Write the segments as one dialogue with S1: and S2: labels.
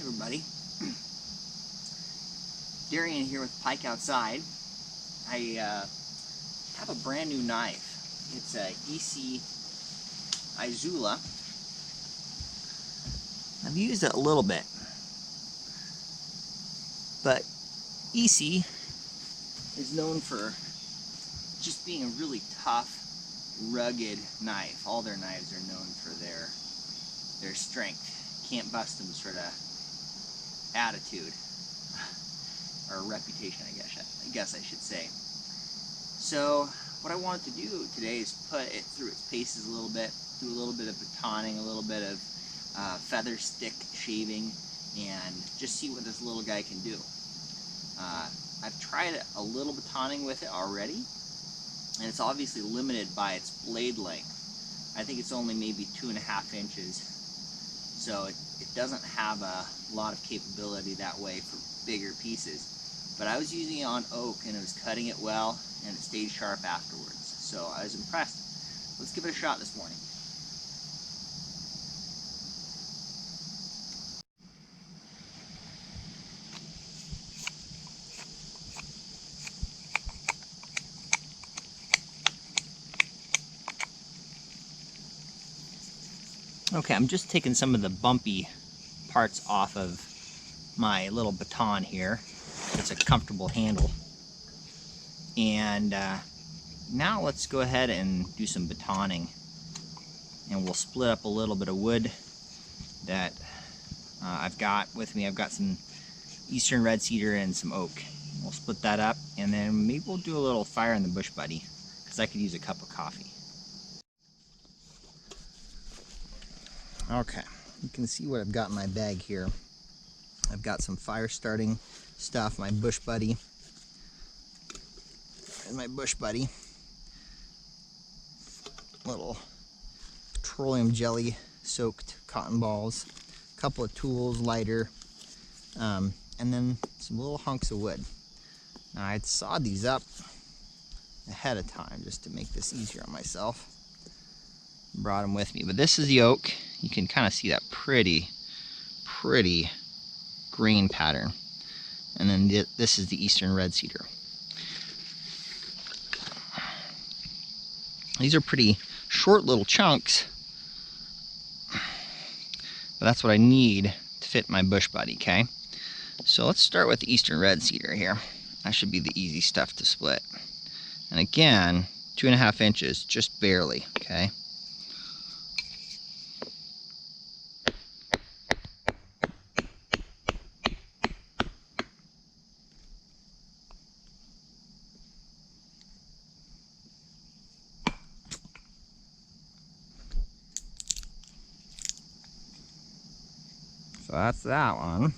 S1: Hi everybody. Darian here with Pike Outside. I have a brand new knife. It's a ESEE Izula. I've used it a little bit, but ESEE is known for just being a really tough, rugged knife. All their knives are known for their strength. Can't bust them sort of attitude or reputation, I guess I should say. So what I wanted to do today is put it through its paces a little bit, do a little bit of batoning, a little bit of feather stick shaving, and just see what this little guy can do. I've tried a little batoning with it already, and it's obviously limited by its blade length. I think it's only maybe 2.5 inches. So it doesn't have a lot of capability that way for bigger pieces. But I was using it on oak and it was cutting it well and it stayed sharp afterwards. So I was impressed. Let's give it a shot this morning. Okay, I'm just taking some of the bumpy parts off of my little baton here. It's a comfortable handle. And now let's go ahead and do some batoning. And we'll split up a little bit of wood that I've got with me. I've got some eastern red cedar and some oak. We'll split that up and then maybe we'll do a little fire in the bush buddy, because I could use a cup of coffee. Okay, you can see what I've got in my bag here. I've got some fire starting stuff, my bush buddy, and my bush buddy. Little petroleum jelly soaked cotton balls, a couple of tools, lighter, and then some little hunks of wood. Now I'd sawed these up ahead of time just to make this easier on myself. Brought them with me, but this is the oak. You can kind of see that pretty grain pattern, and then this is the eastern red cedar. These are pretty short little chunks, but that's what I need to fit my bush buddy. Okay, so let's start with the eastern red cedar here. That should be the easy stuff to split, and again 2.5 inches, just barely. Okay, so that's that one.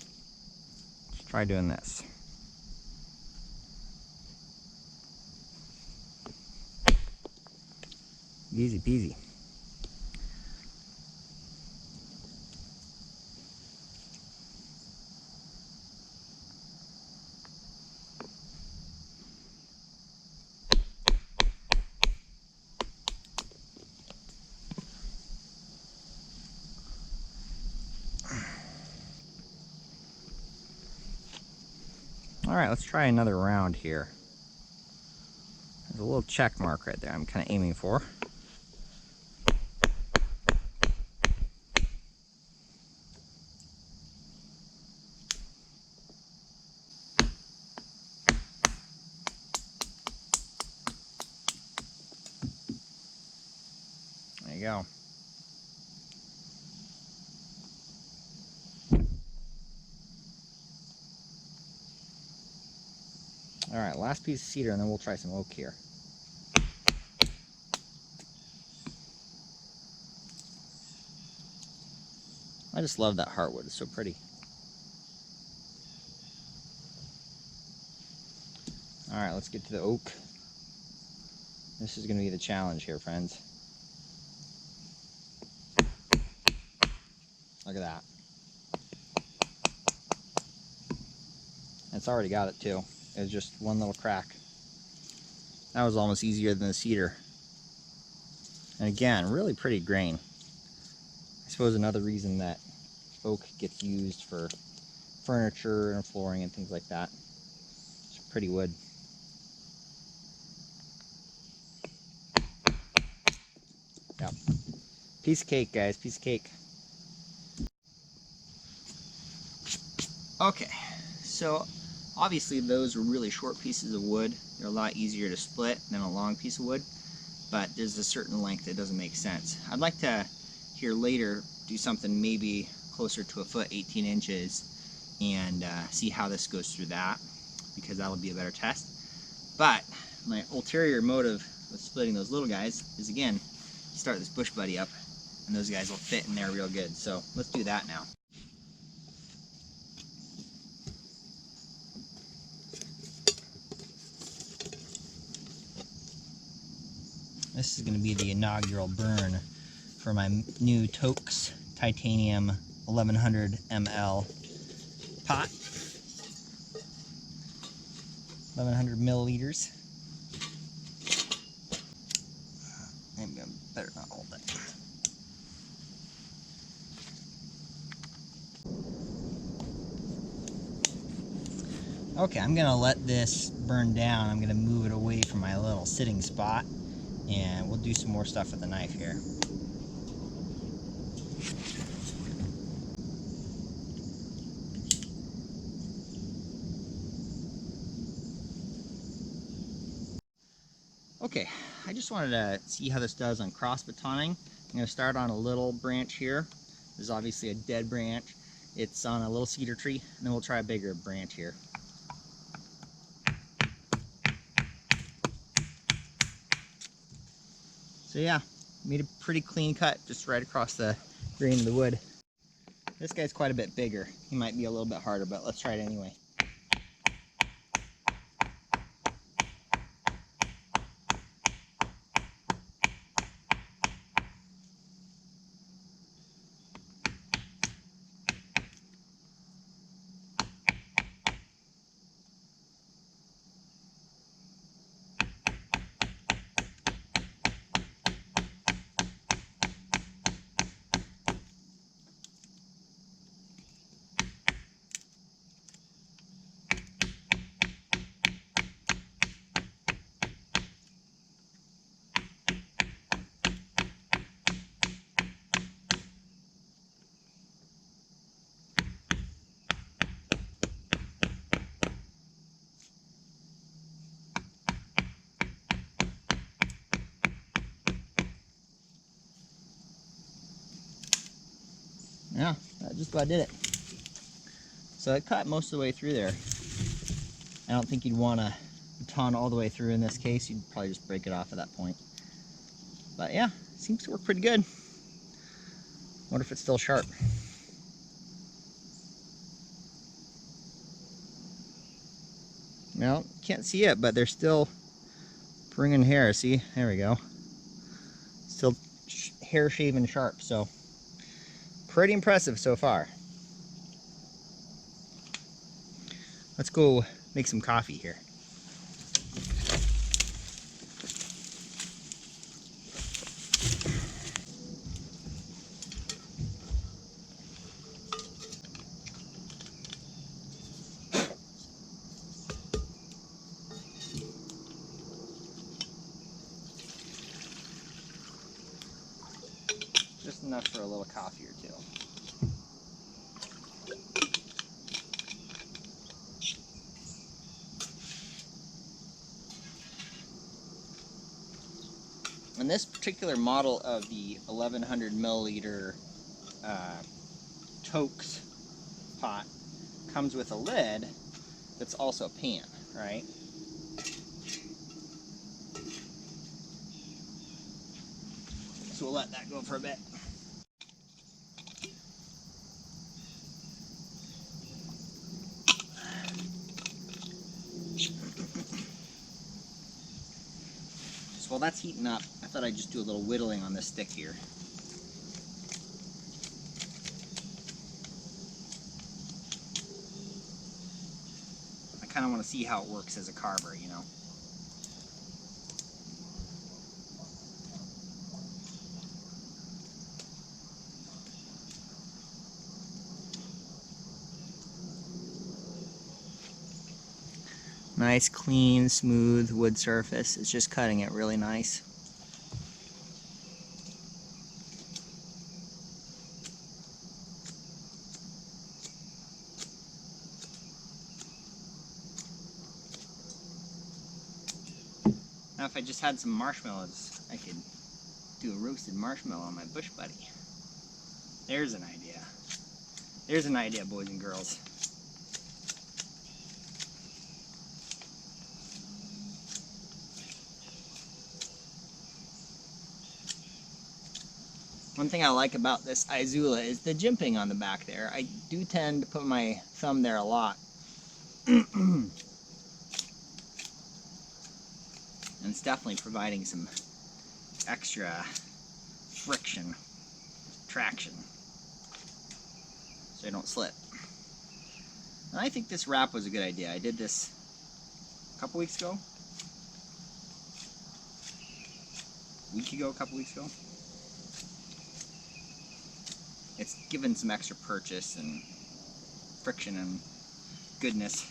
S1: Let's try doing this. Easy peasy. Alright, let's try another round here. There's a little check mark right there I'm kind of aiming for. There you go. Alright, last piece of cedar and then we'll try some oak here. I just love that heartwood, it's so pretty. Alright, let's get to the oak. This is going to be the challenge here, friends. Look at that. It's already got it too. It was just one little crack. That was almost easier than the cedar. And again, really pretty grain. I suppose another reason that oak gets used for furniture and flooring and things like that. It's pretty wood. Yeah. Piece of cake, guys. Piece of cake. Okay, so obviously those are really short pieces of wood. They're a lot easier to split than a long piece of wood, but there's a certain length that doesn't make sense. I'd like to here later do something maybe closer to a foot, 18 inches, and see how this goes through that, because that'll be a better test. But my ulterior motive with splitting those little guys is, again, start this bush buddy up, and those guys will fit in there real good. So let's do that now. This is going to be the inaugural burn for my new Toaks titanium 1100 ml pot. 1100 milliliters. Maybe I better not hold it. Okay, I'm going to let this burn down. I'm going to move it away from my little sitting spot, and we'll do some more stuff with the knife here. Okay, I just wanted to see how this does on cross batoning. I'm going to start on a little branch here. This is obviously a dead branch. It's on a little cedar tree, and then we'll try a bigger branch here. So yeah, made a pretty clean cut just right across the grain of the wood. This guy's quite a bit bigger. He might be a little bit harder, but let's try it anyway. Yeah, that just about did it. So it cut most of the way through there. I don't think you'd want to baton all the way through in this case. You'd probably just break it off at that point. But yeah, seems to work pretty good. Wonder if it's still sharp. Well, can't see it, but they're still bringing hair. See, there we go. Still hair shaven sharp, so pretty impressive so far. Let's go make some coffee here. Just enough for a little coffee or two. And this particular model of the 1100 milliliter Toaks pot comes with a lid that's also a pan, right? So we'll let that go for a bit. So while that's heating up, I thought I'd just do a little whittling on this stick here. I kind of want to see how it works as a carver, you know. Nice, clean, smooth wood surface. It's just cutting it really nice. Now if I just had some marshmallows, I could do a roasted marshmallow on my bush buddy. There's an idea. There's an idea, boys and girls. One thing I like about this Izula is the jimping on the back there. I do tend to put my thumb there a lot. And it's definitely providing some extra friction, traction, so I don't slip. And I think this wrap was a good idea. I did this a couple weeks ago. A week ago, a couple weeks ago. It's given some extra purchase and friction and goodness.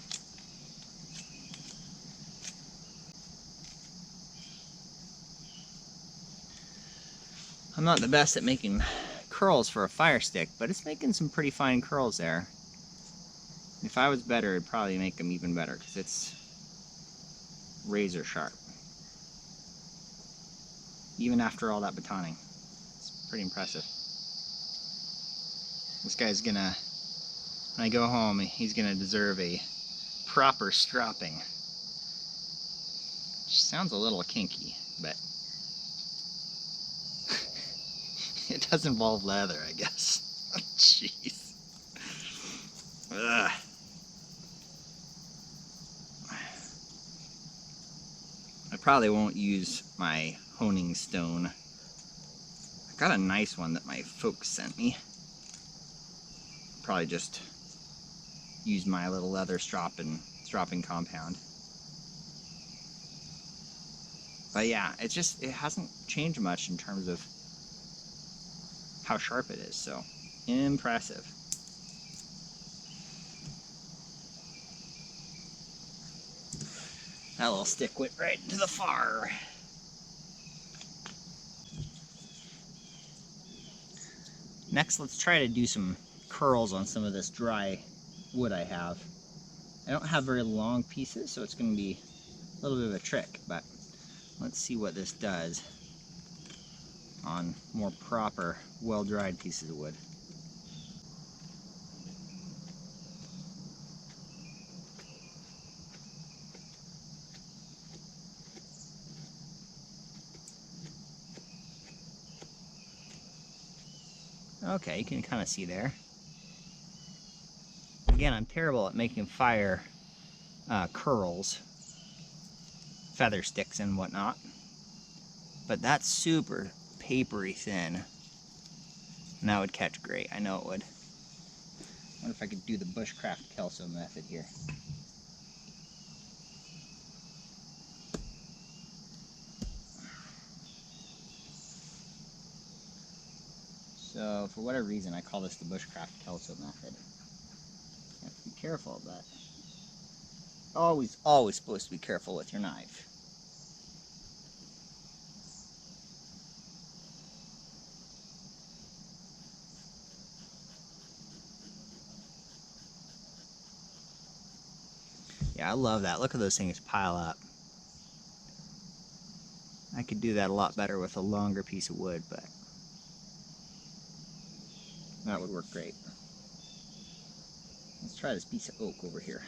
S1: I'm not the best at making curls for a fire stick, but it's making some pretty fine curls there. If I was better, it'd probably make them even better because it's razor sharp. Even after all that batoning. It's pretty impressive. This guy's gonna, when I go home, he's gonna deserve a proper stropping. Which sounds a little kinky, but it does involve leather, I guess. Jeez. Ugh. I probably won't use my honing stone. I got a nice one that my folks sent me. Probably just use my little leather stropping compound. But yeah, it hasn't changed much in terms of how sharp it is, so impressive. That little stick went right into the fire. Next, let's try to do some curls on some of this dry wood I have. I don't have very long pieces, so it's going to be a little bit of a trick, but let's see what this does on more proper, well-dried pieces of wood. Okay, you can kind of see there. Again, I'm terrible at making fire curls, feather sticks and whatnot, but that's super papery thin, and that would catch great. I know it would. I wonder if I could do the bushcraft Kelso method here. So, for whatever reason, I call this the bushcraft Kelso method. You have to be careful, but always supposed to be careful with your knife. Yeah, I love that. Look at those things pile up. I could do that a lot better with a longer piece of wood, but that would work great. Let's try this piece of oak over here.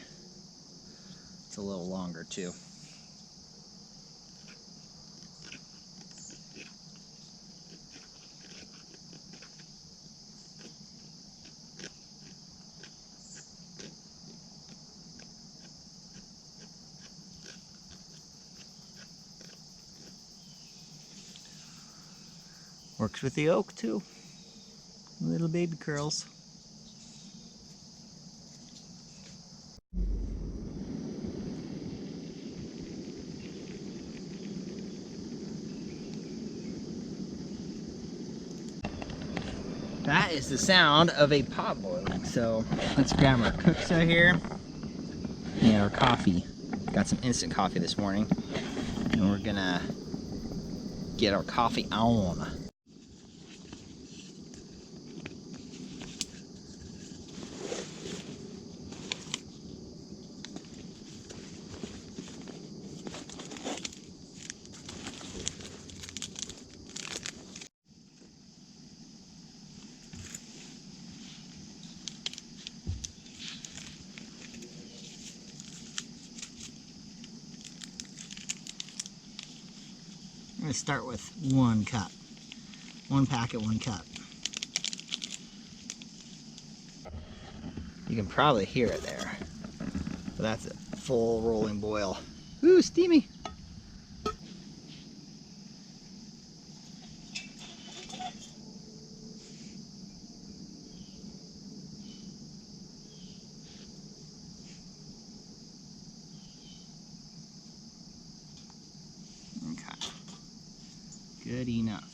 S1: It's a little longer too. Works with the oak too. Little baby curls. That is the sound of a pot boiling. So let's grab our cooks out here and our coffee. Got some instant coffee this morning, and we're gonna get our coffee on. I'm going to start with 1 cup. 1 packet, 1 cup. You can probably hear it there. But that's a full rolling boil. Ooh, steamy. Okay. Good enough.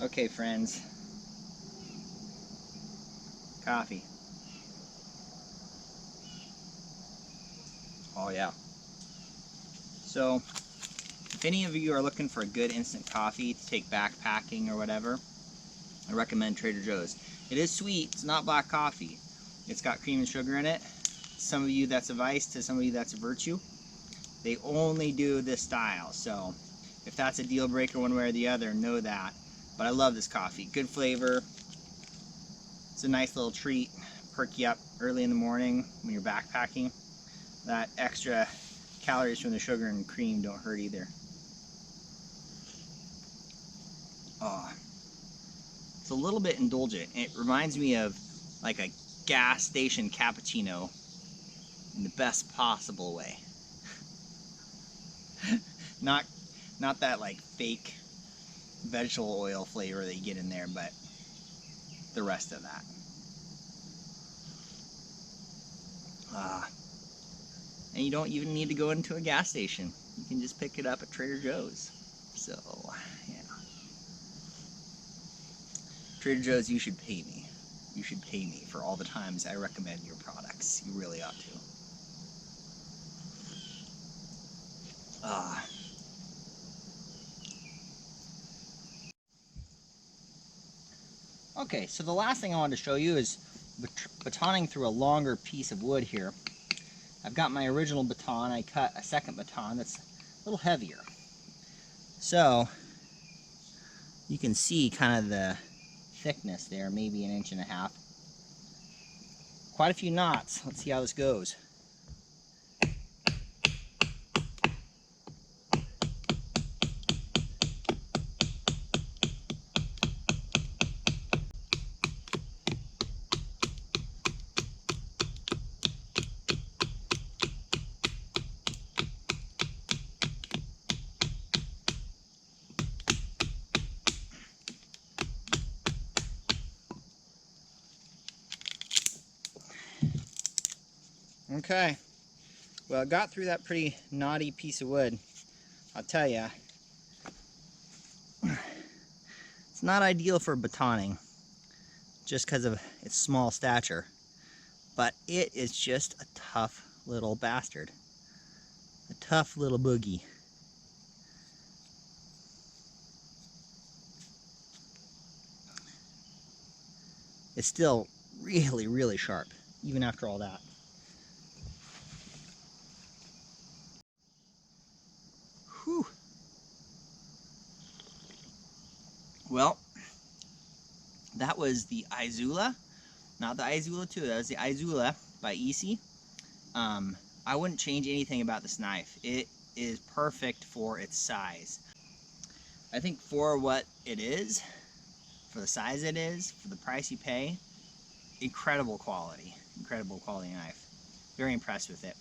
S1: Okay, friends. Coffee. Oh yeah. So, if any of you are looking for a good instant coffee to take backpacking or whatever, I recommend Trader Joe's. It is sweet, it's not black coffee. It's got cream and sugar in it. Some of you that's a vice, to some of you that's a virtue. They only do this style, so if that's a deal breaker one way or the other, know that. But I love this coffee, good flavor. It's a nice little treat, perk you up early in the morning when you're backpacking. That extra calories from the sugar and cream don't hurt either. Oh, it's a little bit indulgent. It reminds me of like a gas station cappuccino in the best possible way. not that like fake vegetable oil flavor that you get in there, but the rest of that. And you don't even need to go into a gas station. You can just pick it up at Trader Joe's. So, yeah. Trader Joe's, you should pay me. You should pay me for all the times I recommend your products. You really ought to. Okay, so the last thing I wanted to show you is batoning through a longer piece of wood here. I've got my original baton. I cut a second baton that's a little heavier. So, you can see kind of the thickness there, maybe 1.5 inches. Quite a few knots. Let's see how this goes. Okay, well, I got through that pretty knotty piece of wood. I'll tell you, it's not ideal for batoning just because of its small stature, but it is just a tough little bastard, a tough little boogie. It's still really, really sharp, even after all that. Whew. Well, that was the Izula, not the Izula 2, that was the Izula by ESEE. I wouldn't change anything about this knife. It is perfect for its size. I think for what it is, for the size it is, for the price you pay, incredible quality knife. Very impressed with it.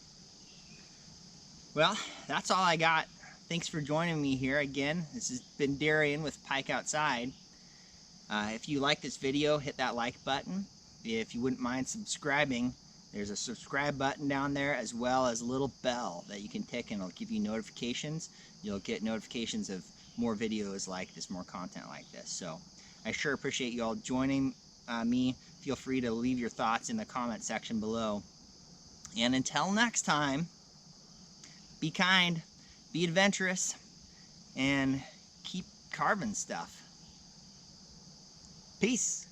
S1: Well, that's all I got. Thanks for joining me here again. This has been Darian with Pike Outside. If you like this video, hit that like button. If you wouldn't mind subscribing, there's a subscribe button down there, as well as a little bell that you can tick, and it'll give you notifications. You'll get notifications of more videos like this, more content like this. So I sure appreciate you all joining me. Feel free to leave your thoughts in the comment section below. And until next time, be kind, be adventurous, and keep carving stuff. Peace.